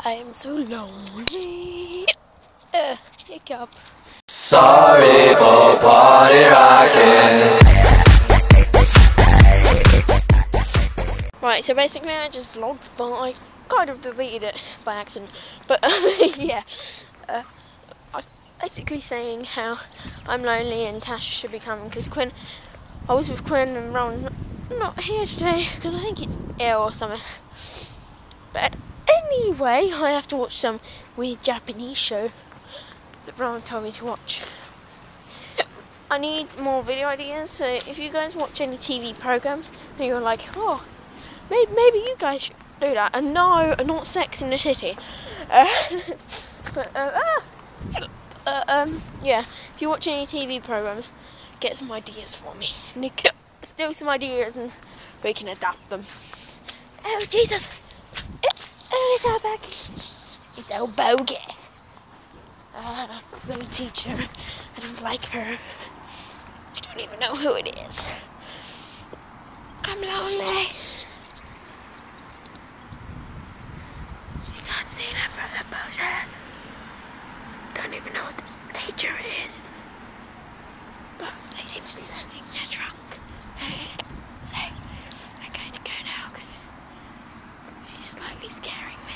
I am so lonely. Hiccup. Sorry for party rocking. Right, so basically I just vlogged, but I kind of deleted it by accident. But yeah, I was basically saying how I'm lonely and Tasha should be coming because I was with Quinn and Ron's not here today because I think it's ill or something. But anyway, I have to watch some weird Japanese show that Ron told me to watch. I need more video ideas, so if you guys watch any TV programs and you're like, oh, maybe you guys should do that. And no, not Sex in the City. Yeah, if you watch any TV programs, get some ideas for me. Steal some ideas and we can adapt them. Oh, Jesus! Oh, it's our bogey. It's our bogey. The teacher. I don't like her. I don't even know who it is. I'm lonely. You can't see that from the potion. Don't even know what the teacher is. But they seem to be looking their trunk. So, I'm going to go now because she's slightly scaring me.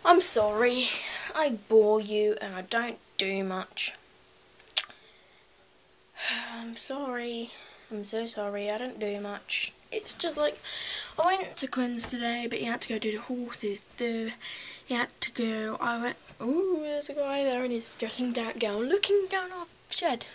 I'm sorry, I bore you and I don't do much. I'm sorry, I'm so sorry, I don't do much. It's just like, I went to Quinn's today, but he had to go do the horses, so he had to go, ooh, there's a guy there in his dressing gown looking down our shed.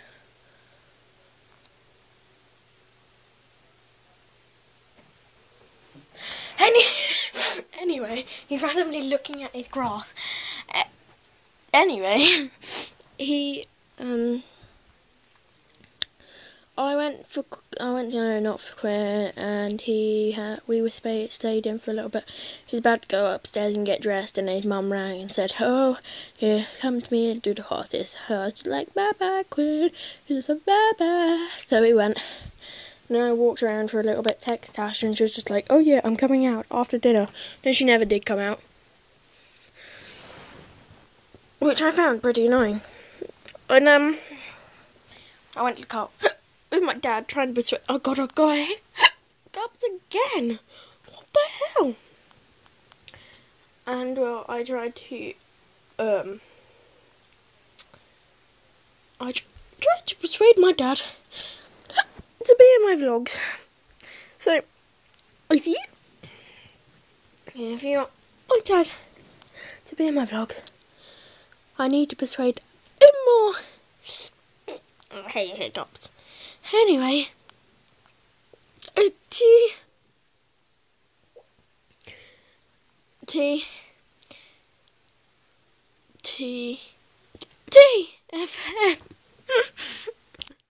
Anyway, he's randomly looking at his grass. Anyway, I went not for Quinn, and we stayed in for a little bit. He was about to go upstairs and get dressed, and his mum rang and said, "Oh, yeah, come to me and do the horses." I was like, "Bye bye, Quinn." She said, "Bye bye." So we went. And then I walked around for a little bit, texted Tasha, and she was just like, "Oh yeah, I'm coming out after dinner." Then she never did come out, which I found pretty annoying. And I went to the car with my dad trying to persuade. Oh God, oh God, I hit Hiccups again. What the hell? And well, I tried to persuade my dad to be in my vlogs. So if you want my dad to be in my vlogs, I need to persuade him more. Oh, hey, Hiccups. Anyway, TFN.